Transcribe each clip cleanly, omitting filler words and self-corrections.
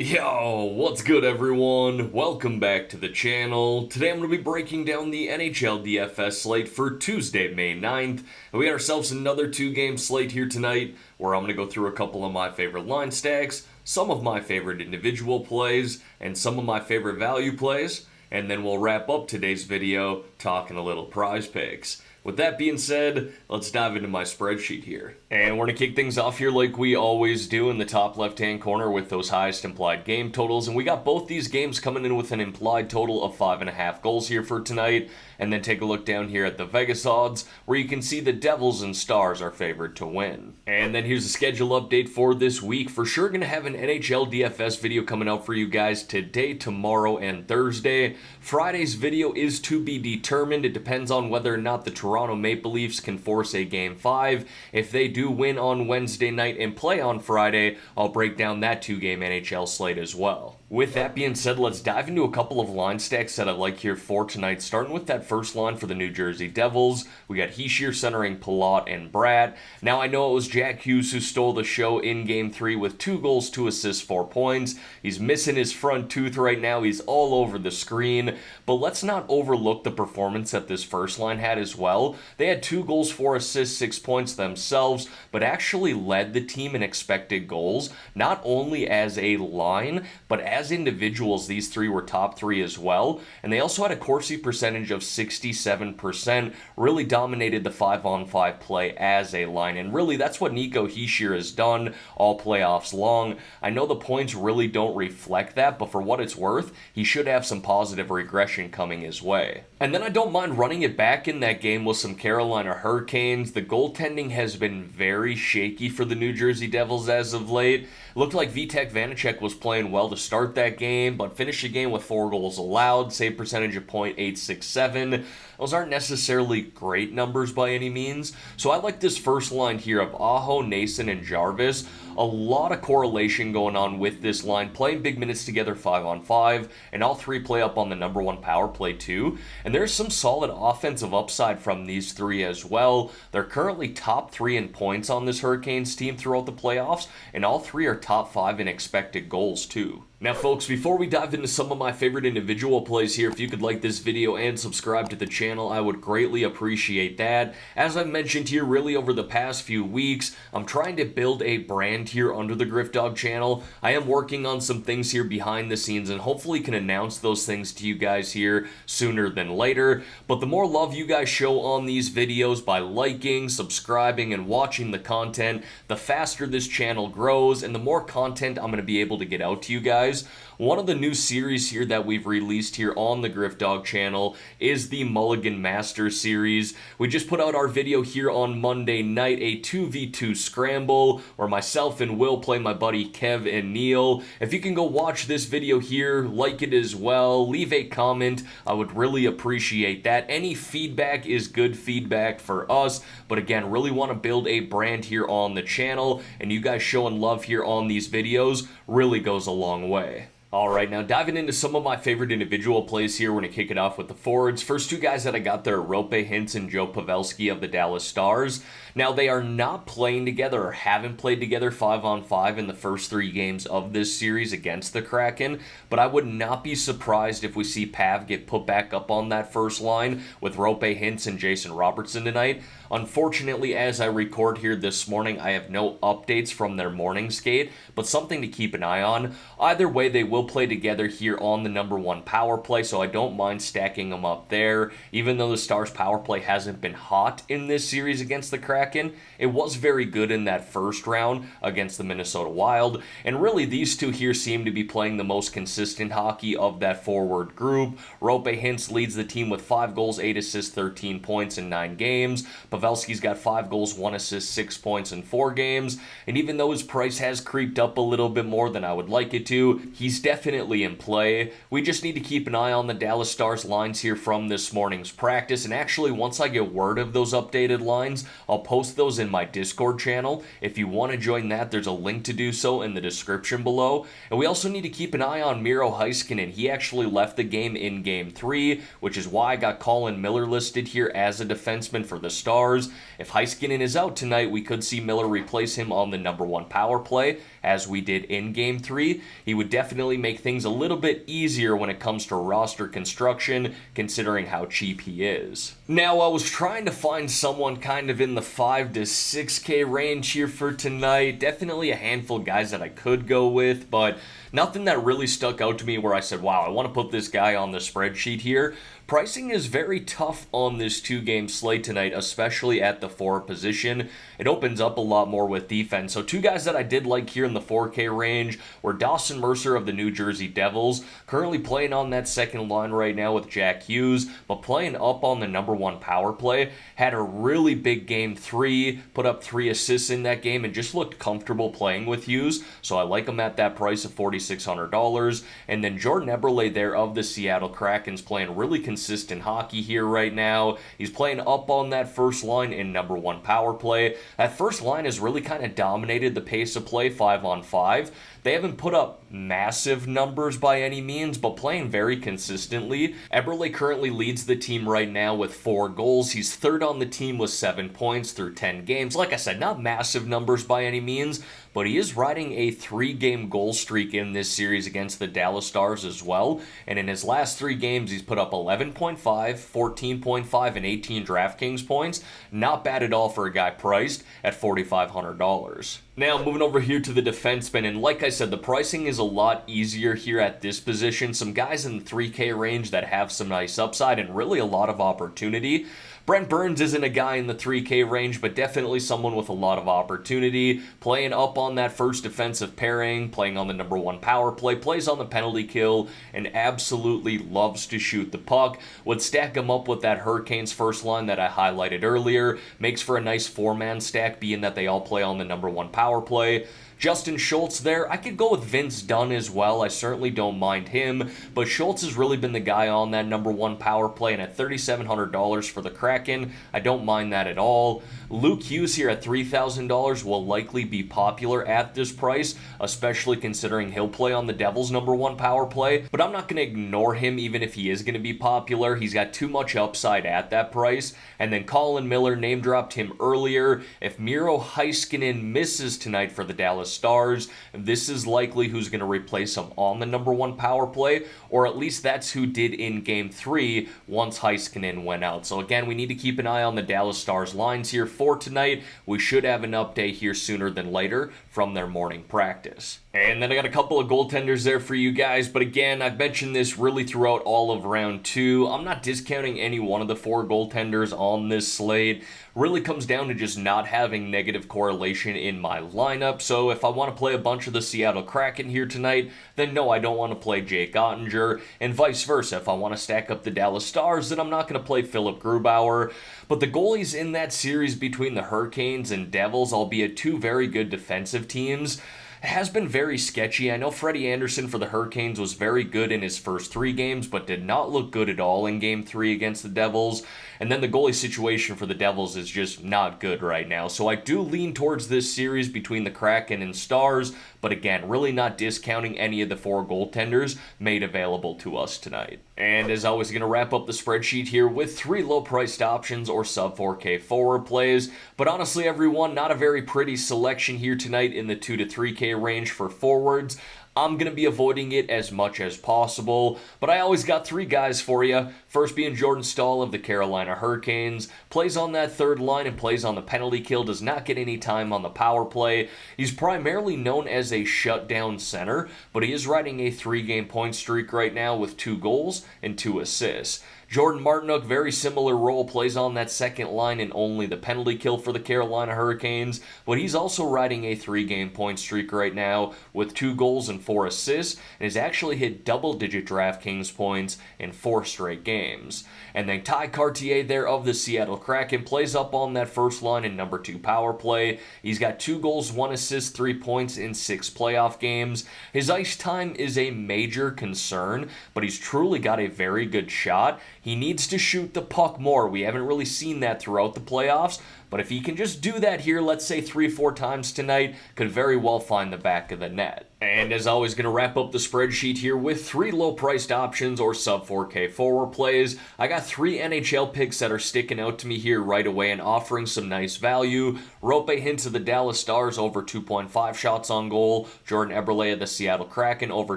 Yo, what's good everyone? Welcome back to the channel. Today I'm going to be breaking down the NHL DFS slate for Tuesday, May 9th. And we got ourselves another two-game slate here tonight where I'm going to go through a couple of my favorite line stacks, some of my favorite individual plays, and some of my favorite value plays. And then we'll wrap up today's video talking a little prize picks. With that being said, let's dive into my spreadsheet here. And we're going to kick things off here like we always do in the top left-hand corner with those highest implied game totals. And we got both these games coming in with an implied total of 5.5 goals here for tonight. And then take a look down here at the Vegas odds, where you can see the Devils and Stars are favored to win. And then here's the schedule update for this week. For sure going to have an NHL DFS video coming out for you guys today, tomorrow, and Thursday. Friday's video is to be determined. It depends on whether or not the Toronto Maple Leafs can force a Game 5. If they do win on Wednesday night and play on Friday, I'll break down that two-game NHL slate as well. With that being said, let's dive into a couple of line stacks that I like here for tonight, starting with that first line for the New Jersey Devils. We got Hischier centering Palat and Bratt. Now, I know it was Jack Hughes who stole the show in Game 3 with 2 goals, 2 assists, 4 points. He's missing his front tooth right now. He's all over the screen. But let's not overlook the performance that this first line had as well. They had 2 goals, 4 assists, 6 points themselves, but actually led the team in expected goals, not only as a line, but as individuals. These three were top 3 as well, and they also had a Corsi percentage of 67%, really dominated the 5-on-5 play as a line, and really that's what Nico Hischier has done all playoffs long. I know the points really don't reflect that, but for what it's worth, he should have some positive regression coming his way. And then I don't mind running it back in that game with some Carolina Hurricanes. The goaltending has been very shaky for the New Jersey Devils as of late. It looked like Vitek Vanacek was playing well to start that game, but finished the game with 4 goals allowed, save percentage of .867. Those aren't necessarily great numbers by any means. So I like this first line here of Aho, Nason, and Jarvis. A lot of correlation going on with this line, playing big minutes together 5-on-5, and all three play up on the #1 power play too. And there's some solid offensive upside from these three as well. They're currently top 3 in points on this Hurricanes team throughout the playoffs, and all three are top 5 in expected goals too. Now folks, before we dive into some of my favorite individual plays here, if you could like this video and subscribe to the channel, I would greatly appreciate that. As I've mentioned here really over the past few weeks, I'm trying to build a brand here under the GriffDogg channel. I am working on some things here behind the scenes and hopefully can announce those things to you guys here sooner than later. But the more love you guys show on these videos by liking, subscribing, and watching the content, the faster this channel grows and the more content I'm going to be able to get out to you guys. One of the new series here that we've released here on the GriffDogg channel is the Mulligan Masters series. We just put out our video here on Monday night, a 2v2 scramble, where myself and Will play my buddy Kev and Neil. If you can go watch this video here, like it as well, leave a comment, I would really appreciate that. Any feedback is good feedback for us, but again, really want to build a brand here on the channel, and you guys showing love here on these videos really goes a long way. Alright, now diving into some of my favorite individual plays here. We're going to kick it off with the forwards. First two guys that I got there are Roope Hintz and Joe Pavelski of the Dallas Stars. Now, they are not playing together or haven't played together 5-on-5 in the first 3 games of this series against the Kraken, but I would not be surprised if we see Pav get put back up on that first line with Roope Hintz and Jason Robertson tonight. Unfortunately, as I record here this morning, I have no updates from their morning skate, but something to keep an eye on. Either way, they will play together here on the #1 power play, so I don't mind stacking them up there. Even though the Stars power play hasn't been hot in this series against the Kraken, it was very good in that first round against the Minnesota Wild, and really these two here seem to be playing the most consistent hockey of that forward group. Roope Hintz leads the team with 5 goals, 8 assists, 13 points in 9 games. Pavelski's got 5 goals, 1 assist, 6 points in 4 games, and even though his price has creeped up a little bit more than I would like it to, he's definitely in play. We just need to keep an eye on the Dallas Stars lines here from this morning's practice, and actually once I get word of those updated lines, I'll post those in my Discord channel. If you want to join that, there's a link to do so in the description below. And we also need to keep an eye on Miro Heiskanen. He actually left the game in Game 3, which is why I got Colin Miller listed here as a defenseman for the Stars. If Heiskanen is out tonight, we could see Miller replace him on the #1 power play, as we did in Game 3, he would definitely make things a little bit easier when it comes to roster construction, considering how cheap he is. Now, I was trying to find someone kind of in the 5 to 6K range here for tonight. Definitely a handful of guys that I could go with, but nothing that really stuck out to me where I said, wow, I want to put this guy on the spreadsheet here. Pricing is very tough on this two-game slate tonight, especially at the forward position. It opens up a lot more with defense. So two guys that I did like here in the 4K range were Dawson Mercer of the New Jersey Devils, currently playing on that second line right now with Jack Hughes, but playing up on the number one power play. Had a really big Game 3, put up 3 assists in that game, and just looked comfortable playing with Hughes. So I like him at that price of $4,600. And then Jordan Eberle there of the Seattle Kraken's playing really consistent hockey here right now. He's playing up on that first line in number one power play. That first line has really kind of dominated the pace of play 5-on-5. They haven't put up massive numbers by any means, but playing very consistently. Eberle currently leads the team right now with 4 goals. He's third on the team with 7 points through 10 games. Like I said, not massive numbers by any means, but he is riding a 3-game goal streak in this series against the Dallas Stars as well. And in his last 3 games, he's put up 11.5, 14.5, and 18 DraftKings points. Not bad at all for a guy priced at $4,500. Now, moving over here to the defensemen, and like I said, the pricing is a lot easier here at this position. Some guys in the 3K range that have some nice upside and really a lot of opportunity. Brent Burns isn't a guy in the 3K range, but definitely someone with a lot of opportunity. Playing up on that first defensive pairing, playing on the number one power play, plays on the penalty kill, and absolutely loves to shoot the puck. Would stack him up with that Hurricanes first line that I highlighted earlier. Makes for a nice 4-man stack, being that they all play on the number one power play. Justin Schultz there, I could go with Vince Dunn as well. I certainly don't mind him, but Schultz has really been the guy on that number one power play, and at $3,700 for the Kraken, I don't mind that at all. Luke Hughes here at $3,000 will likely be popular at this price, especially considering he'll play on the Devils' number one power play, but I'm not going to ignore him even if he is going to be popular. He's got too much upside at that price. And then Colin Miller, name dropped him earlier. If Miro Heiskanen misses tonight for the Dallas Stars, this is likely who's going to replace him on the number one power play, or at least that's who did in Game 3 once Heiskanen went out. So again, we need to keep an eye on the Dallas Stars lines here for tonight. We should have an update here sooner than later from their morning practice. And then I got a couple of goaltenders there for you guys, but again, I've mentioned this really throughout all of round 2. I'm not discounting any one of the 4 goaltenders on this slate. Really comes down to just not having negative correlation in my lineup. So if I want to play a bunch of the Seattle Kraken here tonight, then no, I don't want to play Jake Ottinger, and vice versa. If I want to stack up the Dallas Stars, then I'm not going to play Philip Grubauer. But the goalies in that series between the Hurricanes and Devils, albeit 2 very good defensive teams, has been very sketchy. I know Freddie Anderson for the Hurricanes was very good in his first 3 games, but did not look good at all in Game 3 against the Devils. And then the goalie situation for the Devils is just not good right now. So I do lean towards this series between the Kraken and Stars, but again, really not discounting any of the 4 goaltenders made available to us tonight. And as always, going to wrap up the spreadsheet here with 3 low-priced options or sub-4K forward plays. But honestly, everyone, not a very pretty selection here tonight in the 2 to 3K range for forwards. I'm going to be avoiding it as much as possible, but I always got 3 guys for you. First being Jordan Staal of the Carolina Hurricanes. Plays on that third line and plays on the penalty kill. Does not get any time on the power play. He's primarily known as a shutdown center, but he is riding a 3-game point streak right now with 2 goals and 2 assists. Jordan Martinook, very similar role, plays on that second line and only the penalty kill for the Carolina Hurricanes, but he's also riding a 3-game point streak right now with 2 goals and 4 assists, and has actually hit double-digit DraftKings points in 4 straight games. And then Ty Cartier there of the Seattle Kraken plays up on that first line in number 2 power play. He's got 2 goals, 1 assist, 3 points in 6 playoff games. His ice time is a major concern, but he's truly got a very good shot. He needs to shoot the puck more. We haven't really seen that throughout the playoffs, But if he can just do that here, let's say 3-4 times tonight, could very well find the back of the net. And as always, going to wrap up the spreadsheet here with 3 low-priced options or sub-4K forward plays. I got 3 NHL picks that are sticking out to me here right away and offering some nice value. Roope Hintz of the Dallas Stars over 2.5 shots on goal. Jordan Eberle of the Seattle Kraken over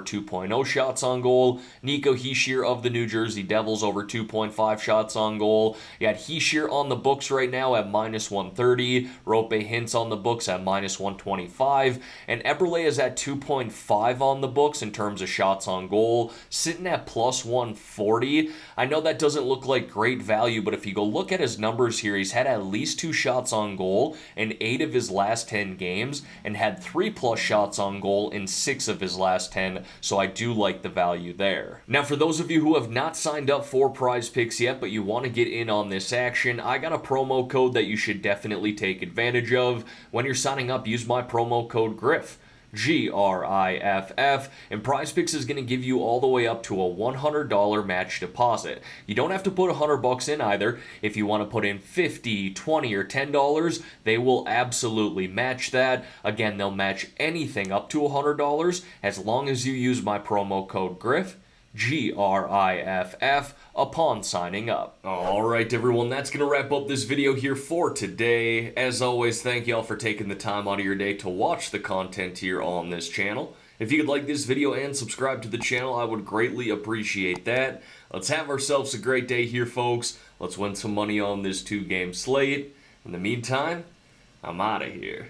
2.0 shots on goal. Nico Hischier of the New Jersey Devils over 2.5 shots on goal. You got Hischier on the books right now at -130. Roope Hintz on the books at -125. And Eberle is at 2.5 on the books in terms of shots on goal, sitting at +140. I know that doesn't look like great value, but if you go look at his numbers here, he's had at least 2 shots on goal in 8 of his last 10 games and had 3+ shots on goal in 6 of his last 10, so I do like the value there. Now, for those of you who have not signed up for Prizepicks yet, but you want to get in on this action, I got a promo code that you should definitely take advantage of. When you're signing up, use my promo code GRIFF. GRIFF, and Prizepicks is going to give you all the way up to a $100 match deposit. You don't have to put $100 in either. If you want to put in $50, $20, or $10, they will absolutely match that. Again, they'll match anything up to $100 as long as you use my promo code GRIFF. GRIFF upon signing up. Alright everyone, that's going to wrap up this video here for today. As always, thank y'all for taking the time out of your day to watch the content here on this channel. If you could like this video and subscribe to the channel, I would greatly appreciate that. Let's have ourselves a great day here, folks. Let's win some money on this 2-game slate. In the meantime, I'm out of here.